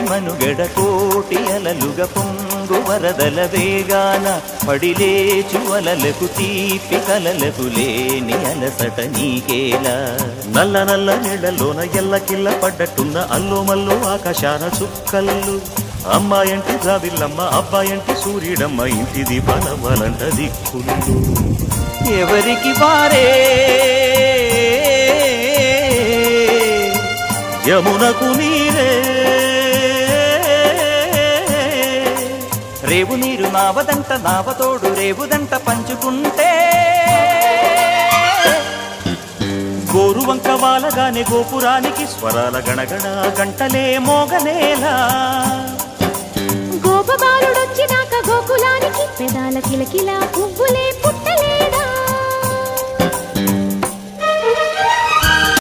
మనుగడ కోటి అలలుగా పొంగు వరదల వేగాన పడిలేచు అలలకు తీపి కలలకు లేని అలసట నీకేలా నల్ల నల్ల నీళ్లలోన ఎల్లకిల్ల పడ్డట్టున్న అల్లు మల్లు ఆకాశాన చుక్కల్లు అమ్మాయంటి జాబిల్లమ్మ అబ్బాయంటి సూర్యుడమ్మ ఇంటిది బలవలంట దిక్కులు ఎవరికి వారే యమునకు నీరే రేవు నీరు నావదంట నావతోడు రేవుదంట పంచుకుంటే గోరువంక వాలగానే గోపురానికి స్వరాల గణగణ గంటలే మోగనేలా గోపబాలుడొచ్చినాక గోకులానికి పెదాల కిలకిల పువ్వులే పుట్టలే